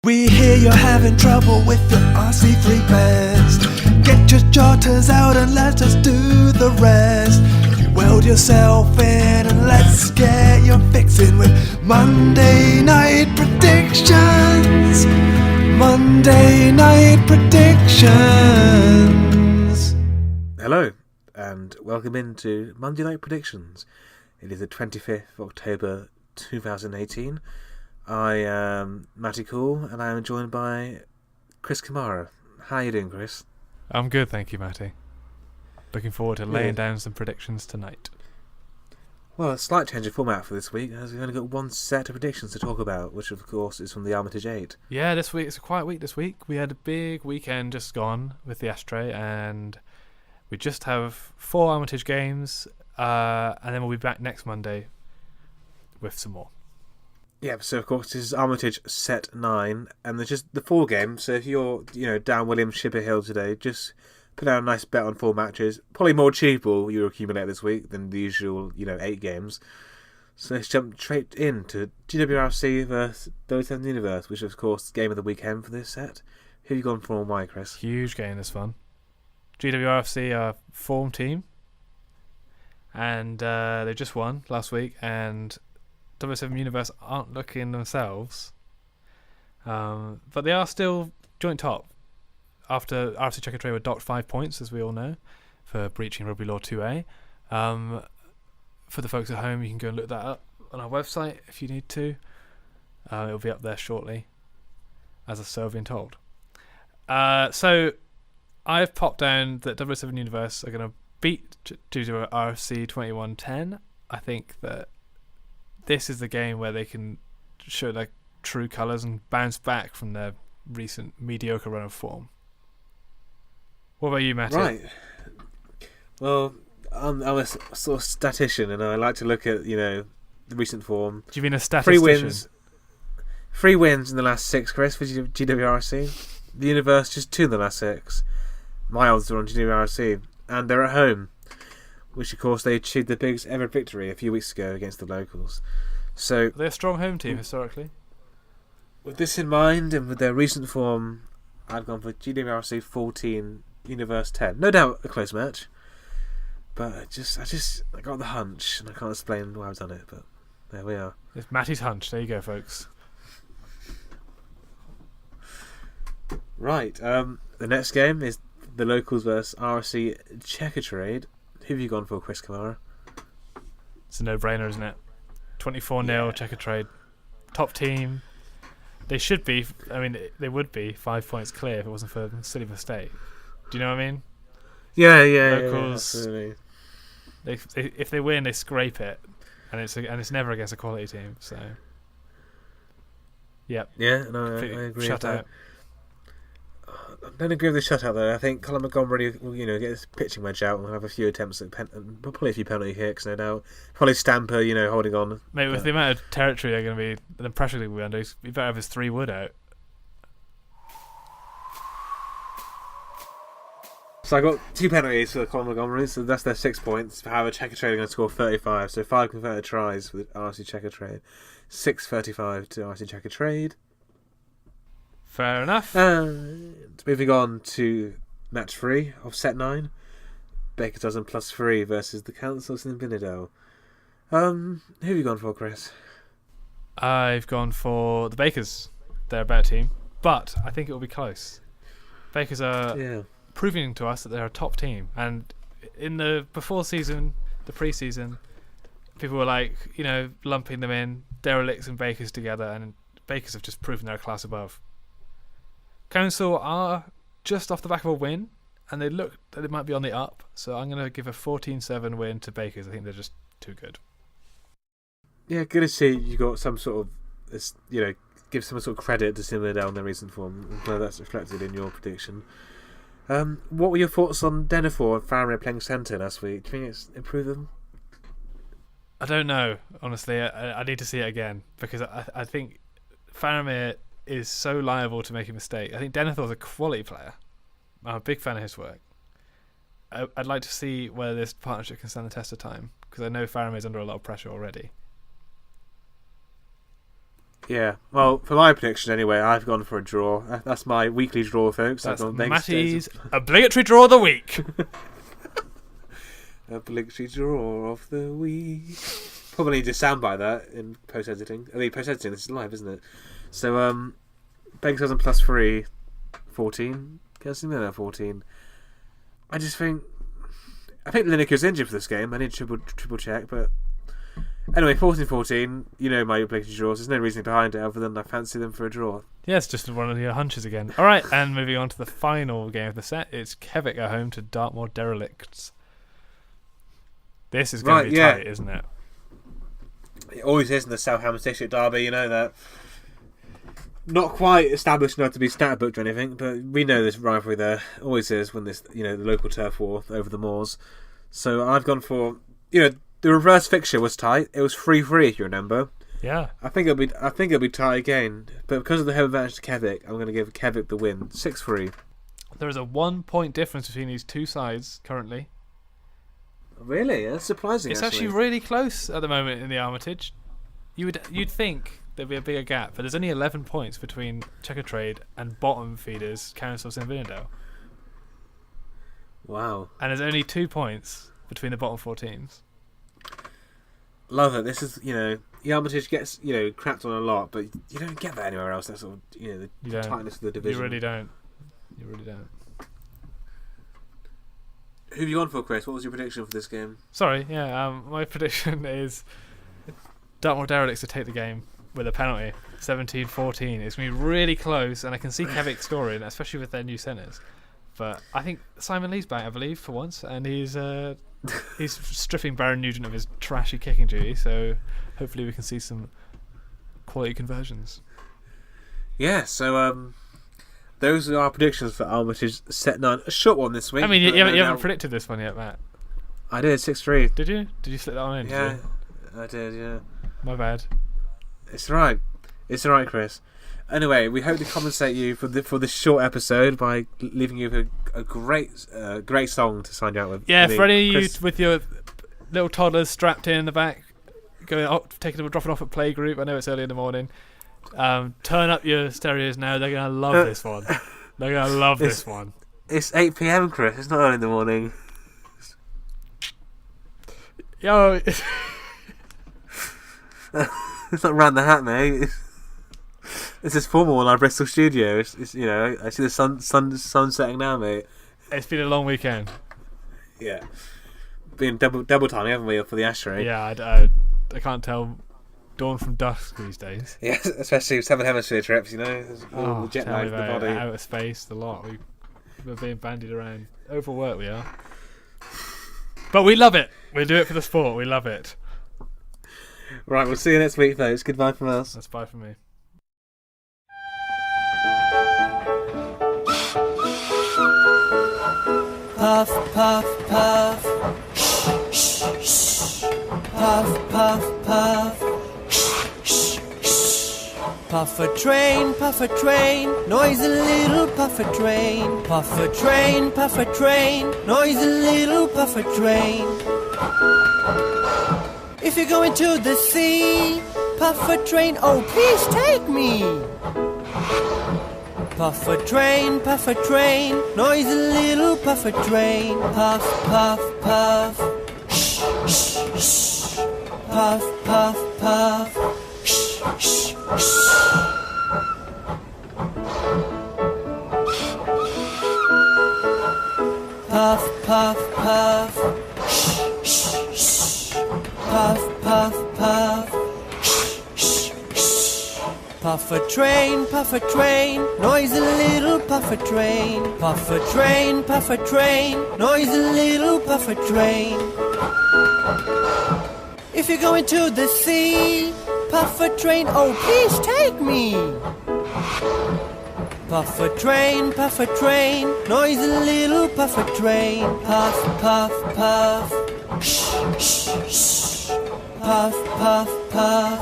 We hear you're having trouble with your RC3 best. Get your jotters out and let us do the rest. You weld yourself in and let's get your fix in with Monday Night Predictions. Monday Night Predictions. Hello, and welcome into Monday Night Predictions. It is the 25th of October 2018. I am Matty and I am joined by Chris Kamara. How are you doing, Chris? I'm good, thank you, Matty. Looking forward to laying down some predictions tonight. Well, a slight change of format for this week, as we've only got one set of predictions to talk about, which of course is from the Armitage 8. Yeah, this week, it's a quiet week this week. We had a big weekend just gone with the Ashtray, and we just have 4 Armitage games, and then we'll be back next Monday with some more. Yeah, so of course this is Armitage Set 9, and there's just the 4 games, so if you're, down William Shipper Hill today, just put out a nice bet on 4 matches. Probably more cheaper you'll accumulate this week than the usual, 8 games. So let's jump straight into GWRFC versus Derelicts Universe, which is of course game of the weekend for this set. Who have you gone for and why, Chris? Huge game this one. GWRFC are form team, and they just won last week, and 007 Universe aren't looking themselves, but they are still joint top after RFC Checkatrade were docked 5 points, as we all know, for breaching Rugby Law 2A. For the folks at home, you can go and look that up on our website if you need to. It'll be up there shortly, as I've been told. So I've popped down that 007 Universe are going to beat GWRFC 21-10. I think that this is the game where they can show their true colours and bounce back from their recent mediocre run of form. What about you, Matty? Right. Well, I'm a sort of statistician, and I like to look at, the recent form. Do you mean a statistician? 3 wins in the last 6, Chris, for GWRC. The Universe, just 2 in the last 6. My odds are on GWRC, and they're at home, which of course they achieved the biggest ever victory a few weeks ago against the locals. So they're a strong home team historically. With this in mind, and with their recent form, I've gone for GWRC 14, Universe 10. No doubt a close match, but I got the hunch, and I can't explain why I've done it, but there we are. It's Matty's hunch. There you go, folks. Right. The next game is the locals versus RFC Checkatrade. Who have you gone for, Chris Kamara? It's a no-brainer, isn't it? 24-0 Checkatrade. Top team. They should be, they would be 5 points clear if it wasn't for a silly mistake. Do you know what I mean? Yeah, Locals, absolutely. If they win, they scrape it, and it's never against a quality team. So, yep. Yeah, no, I agree. Shut out. I don't agree with the shutout though. I think Colin Montgomery will, get his pitching wedge out and we'll have a few attempts at probably a few penalty kicks, no doubt. Probably Stamper, holding on. Mate, with the amount of territory they're going to be, the pressure they'll be under, you better have his 3 wood out. So I got 2 penalties for Colin Montgomery, so that's their 6 points. However, Checkatrade are going to score 35, so 5 converted tries with RC Checkatrade. 6-35 to RC Checkatrade. Fair enough. And moving on to match 3 of set 9, Baker's Dozen +3 versus the Councils in Binendell. Who have you gone for, Chris? I've gone for the Bakers. They're a better team, but I think it will be close. Bakers are proving to us that they're a top team, and in the pre-season, people were like, lumping them in, Derelicts and Bakers together, and Bakers have just proven they're a class above. Council are just off the back of a win, and they look that they might be on the up, so I'm going to give a 14-7 win to Bakers. I think they're just too good. Yeah, good to see you got some sort of, give some sort of credit to Binendell in their recent form. I'm glad that's reflected in your prediction. What were your thoughts on Denethor and Faramir playing centre last week? Do you think it's improved them? I don't know, honestly. I need to see it again, because I think Faramir is so liable to make a mistake. I think Denethor's a quality player. I'm a big fan of his work. I'd like to see whether this partnership can stand the test of time, because I know Faramir's under a lot of pressure already. Yeah. Well, for my prediction anyway, I've gone for a draw. That's my weekly draw, folks. That's I've gone Matty's obligatory draw of the week. obligatory draw of the week. Probably need to soundbite that in post-editing. I mean, post-editing, this is live, isn't it? So, Banks doesn't plus 3, 14. Guessing they're 14. I think Lineker's injured for this game. I need to triple check, but anyway, 14-14. You know my obligatory draws. There's no reason behind it other than I fancy them for a draw. Yeah, it's just one of your hunches again. All right, and moving on to the final game of the set, it's KEVICC at home to Dartmoor Derelicts. This is going to be tight, isn't it? It always is in the Southampton derby. You know that. Not quite established enough to be stat booked or anything, but we know this rivalry there always is when this, the local turf war over the moors. So I've gone for, the reverse fixture was tight. It was 3-3, if you remember. Yeah. I think it'll be tight again, but because of the home advantage to KEVICC, I'm going to give KEVICC the win, 6-3. There is a 1 point difference between these two sides currently. Really? That's surprising. It's actually really close at the moment in the Armitage. You'd think there'd be a bigger gap, but there's only 11 points between Checkatrade and bottom feeders Council and Binendell. Wow. And there's only 2 points between the bottom 4 teams. Love it. This is, the Armitage gets, crapped on a lot, but you don't get that anywhere else. That's sort of, the tightness of the division. You really don't. Who have you gone for, Chris? What was your prediction for this game? Sorry, my prediction is Dartmoor Derelicts to take the game with a penalty, 17-14. It's going to be really close, and I can see KEVICC scoring, especially with their new centres. But I think Simon Lee's back, I believe, for once, and he's stripping Baron Nugent of his trashy kicking duty, so hopefully we can see some quality conversions. Yeah, so those are our predictions for Armitage Set 9. A short one this week. I mean, you haven't predicted this one yet, Matt. I did, 6-3. Did you? Did you slip that one in? Yeah, I did, yeah. My bad. It's alright. It's alright, Chris. Anyway, we hope to compensate you for this short episode by leaving you with a great song to sign you out with. Yeah, for any of you with your little toddlers strapped in the back, dropping off at playgroup. I know it's early in the morning. Turn up your stereos now. They're gonna love this one. They're gonna love this one. It's 8 p.m, Chris. It's not early in the morning. Yo. It's not round the hat, mate. This is formal in our Bristol studio. It's I see the sun setting now, mate. It's been a long weekend. Yeah, been double timing, haven't we, for the ashtray? Yeah, I can't tell dawn from dusk these days. Yeah, especially with 7 hemisphere trips. All the jet lag of the body, outer space, the lot. We're being bandied around. Overworked we are, but we love it. We do it for the sport. We love it. Right, we'll see you next week, folks. Goodbye from us. That's bye from me. Puff, puff, puff. Puff, puff, puff. Puff a train, noisy little puff a train. Puff a train, noisy little puff a train. If you're going to the sea, puff a train, oh please take me. Puff a train, noisy little puff a train. Puff, puff, puff. Puff, puff, puff. Puff, puff, puff. Puff, puff, puff. Puff a train, noisy little puff a train. Puff a train, noisy little puff a train. If you're going to the sea, puff a train, oh please take me. Puff a train, noisy little puff a train. Puff, puff, puff. Puff, puff, puff.